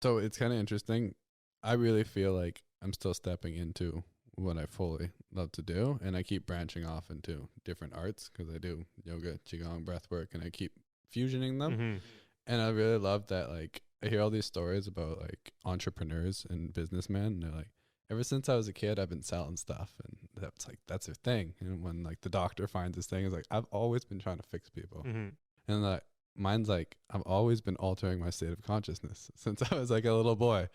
So it's kind of interesting. I really feel like I'm still stepping into what I fully love to do, and I keep branching off into different arts because I do yoga, qigong, breath work, and I keep fusioning them. Mm-hmm. And I really love that, like, I hear all these stories about like entrepreneurs and businessmen, and they're like, ever since I was a kid, I've been selling stuff, and that's their thing. And when like the doctor finds this thing, it's like, I've always been trying to fix people. Mm-hmm. And like mine's like, I've always been altering my state of consciousness since I was like a little boy.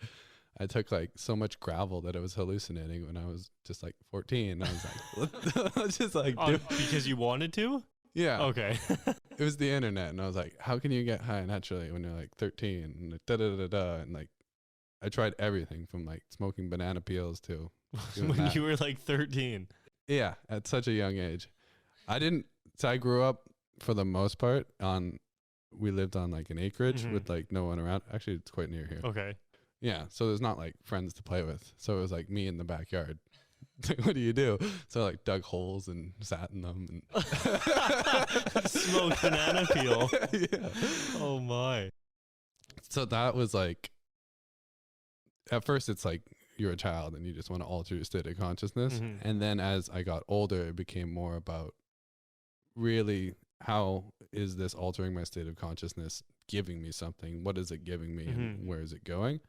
I took like so much gravel that I was hallucinating when I was just like 14. I was like, let's just like because you wanted to? Yeah. Okay. It was the internet, and I was like, how can you get high naturally when you're like 13? And like, da da da da. And like, I tried everything from like smoking banana peels to when you were like 13. Yeah, at such a young age. I grew up for the most part we lived on like an acreage with like no one around. Actually, it's quite near here. Okay. Yeah, so there's not like friends to play with. So it was like me in the backyard. What do you do? So I like dug holes and sat in them and smoked banana peel. Yeah. Oh my. So that was like, at first it's like you're a child and you just want to alter your state of consciousness. Mm-hmm. And then as I got older, it became more about really how is this altering my state of consciousness giving me something? What is it giving me and where is it going?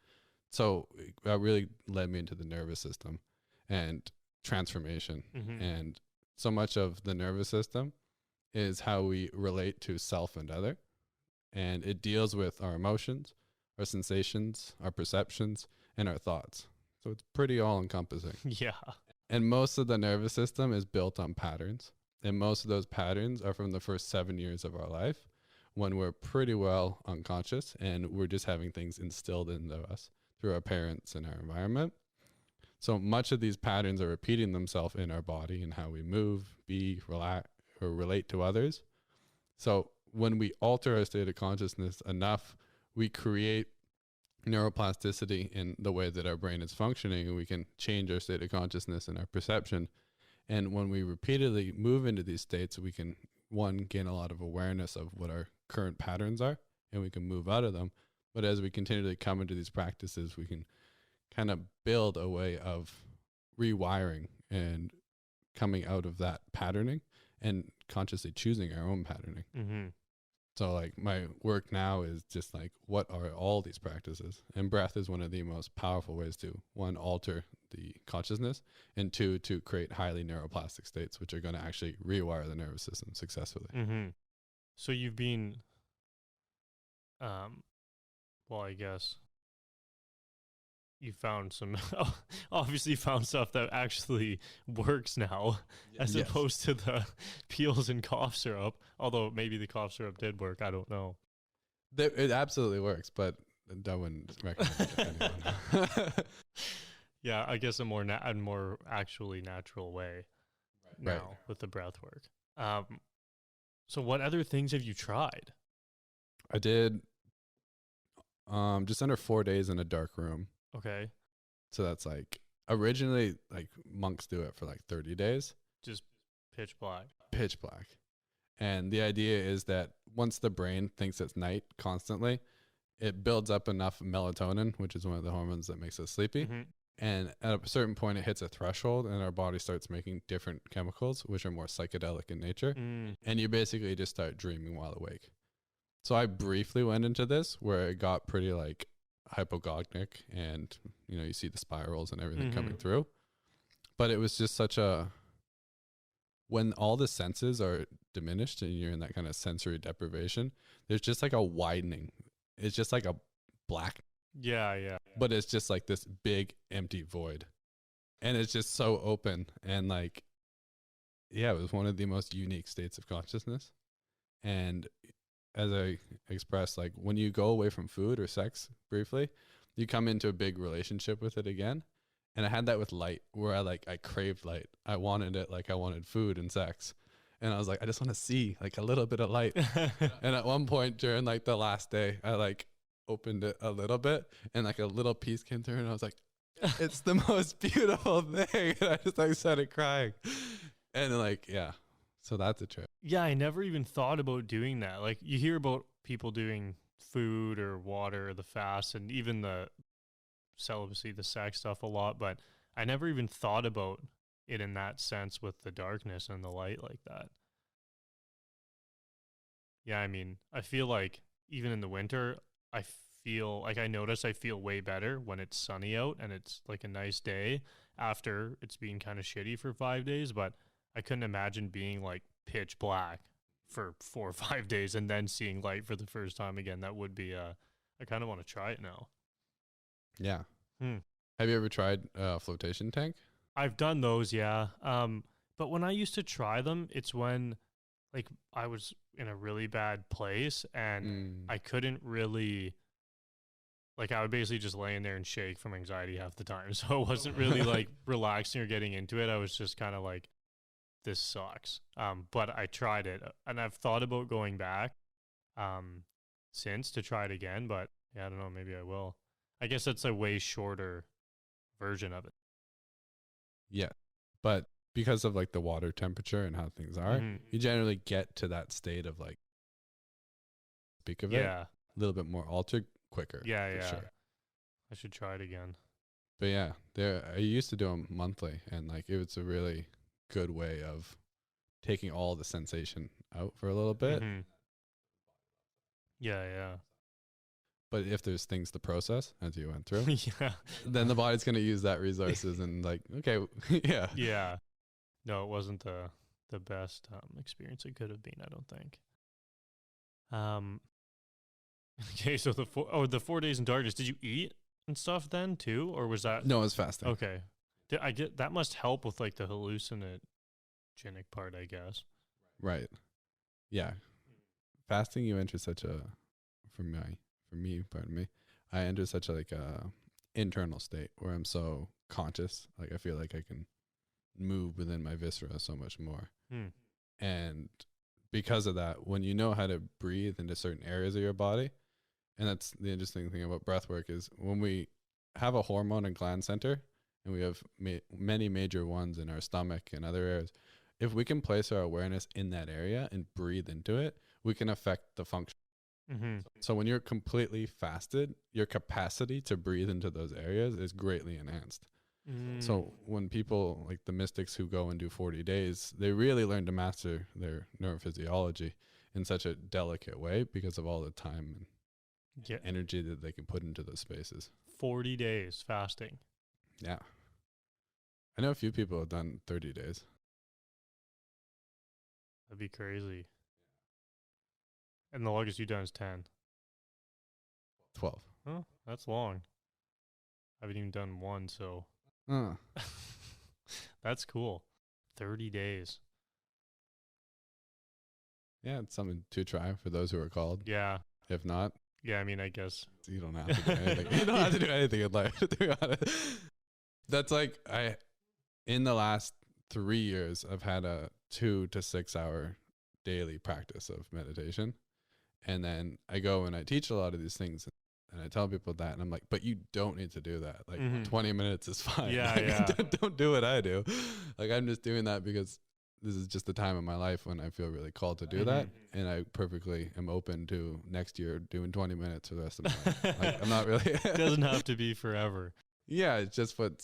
So that really led me into the nervous system and transformation. And so much of the nervous system is how we relate to self and other. And it deals with our emotions, our sensations, our perceptions, and our thoughts. So it's pretty all encompassing. Yeah. And most of the nervous system is built on patterns. And most of those patterns are from the first 7 years of our life when we're pretty well unconscious and we're just having things instilled into us through our parents and our environment. So much of these patterns are repeating themselves in our body and how we move, be, relax, or relate to others. So when we alter our state of consciousness enough, we create neuroplasticity in the way that our brain is functioning, and we can change our state of consciousness and our perception. And when we repeatedly move into these states, we can, one, gain a lot of awareness of what our current patterns are, and we can move out of them. But as we continually come into these practices, we can kind of build a way of rewiring and coming out of that patterning and consciously choosing our own patterning. Mm-hmm. So like my work now is just like, what are all these practices? And breath is one of the most powerful ways to, one, alter the consciousness, and two, to create highly neuroplastic states, which are going to actually rewire the nervous system successfully. Mm-hmm. So you've been, well, I guess you found some, obviously found stuff that actually works now, as opposed to the peels and cough syrup. Although maybe the cough syrup did work, I don't know. It absolutely works, but I wouldn't recommend it to anyone. Yeah, I guess a more actually natural way now with the breath work. So what other things have you tried? I did just under 4 days in a dark room. Okay. So that's like, originally, like monks do it for like 30 days. Just pitch black. Pitch black. And the idea is that once the brain thinks it's night constantly, it builds up enough melatonin, which is one of the hormones that makes us sleepy. Mm-hmm. And at a certain point, it hits a threshold and our body starts making different chemicals, which are more psychedelic in nature. And you basically just start dreaming while awake. So I briefly went into this where it got pretty like hypogonic, and you see the spirals and everything coming through. But it was just when all the senses are diminished and you're in that kind of sensory deprivation, there's just like a widening. It's just like a black. Yeah. But it's just like this big empty void. And it's just so open. And like, yeah, it was one of the most unique states of consciousness. And as I expressed, like when you go away from food or sex briefly, you come into a big relationship with it again. And I had that with light, where I craved light. I wanted it like I wanted food and sex. And I was like, I just want to see like a little bit of light. And at one point during like the last day, I like opened it a little bit and like a little piece came through, and I was like, it's the most beautiful thing. And I just like started crying. And like, yeah. So that's a trip. Yeah, I never even thought about doing that. Like you hear about people doing food or water or the fast and even the celibacy, the sex stuff a lot, but I never even thought about it in that sense with the darkness and the light like that. Yeah, I mean, I feel like even in the winter, I feel like I feel way better when it's sunny out and it's like a nice day after it's been kind of shitty for 5 days, but I couldn't imagine being like pitch black for 4 or 5 days and then seeing light for the first time again. That would be I kind of want to try it now. Yeah. Hmm. Have you ever tried a flotation tank? I've done those, yeah. But when I used to try them, it's when like I was in a really bad place and I couldn't really like I would basically just lay in there and shake from anxiety half the time. So it wasn't really like relaxing or getting into it. I was just kind of like, this sucks. But I tried it and I've thought about going back since to try it again, but yeah, I don't know, maybe I will. I guess it's a way shorter version of it. Yeah. But because of like the water temperature and how things are, you generally get to that state of like speak of it. Yeah. A little bit more altered quicker. Yeah, for yeah. Sure. I should try it again. But yeah, I used to do them monthly and like it was a really good way of taking all the sensation out for a little bit. Yeah, yeah. But if there's things to process as you went through, yeah, then the body's going to use that resources and like, okay, yeah. Yeah. No, it wasn't the best experience it could have been, I don't think. Okay, so the 4 days in darkness, did you eat and stuff then too, or was that? No, it was fasting. Okay. That must help with like the hallucinogenic part, I guess. Right. Yeah. Fasting, you enter such a, pardon me, I enter such a like a internal state where I'm so conscious. Like I feel like I can move within my viscera so much more. And because of that, when you know how to breathe into certain areas of your body, and that's the interesting thing about breath work is when we have a hormone and gland center and we have many major ones in our stomach and other areas, if we can place our awareness in that area and breathe into it, we can affect the function. So when you're completely fasted, your capacity to breathe into those areas is greatly enhanced. So when people like the mystics who go and do 40 days, they really learn to master their neurophysiology in such a delicate way because of all the time and energy that they can put into those spaces. 40 days fasting. Yeah. I know a few people have done 30 days. That'd be crazy. And the longest you've done is 10. 12. Oh, that's long. I haven't even done one, so. That's cool. 30 days. Yeah, it's something to try for those who are called. Yeah. If not. Yeah, I mean, I guess. You don't have to do anything. You don't have to do anything in life, to be honest. That's like, in the last 3 years, I've had a 2 to 6 hour daily practice of meditation. And then I go and I teach a lot of these things and I tell people that and I'm like, but you don't need to do that. Like 20 minutes is fine. Yeah, like, yeah. Don't do what I do. Like I'm just doing that because this is just the time in my life when I feel really called to do that. And I perfectly am open to next year doing 20 minutes for the rest of my life. Like I'm not really. It doesn't have to be forever. Yeah, it's just what's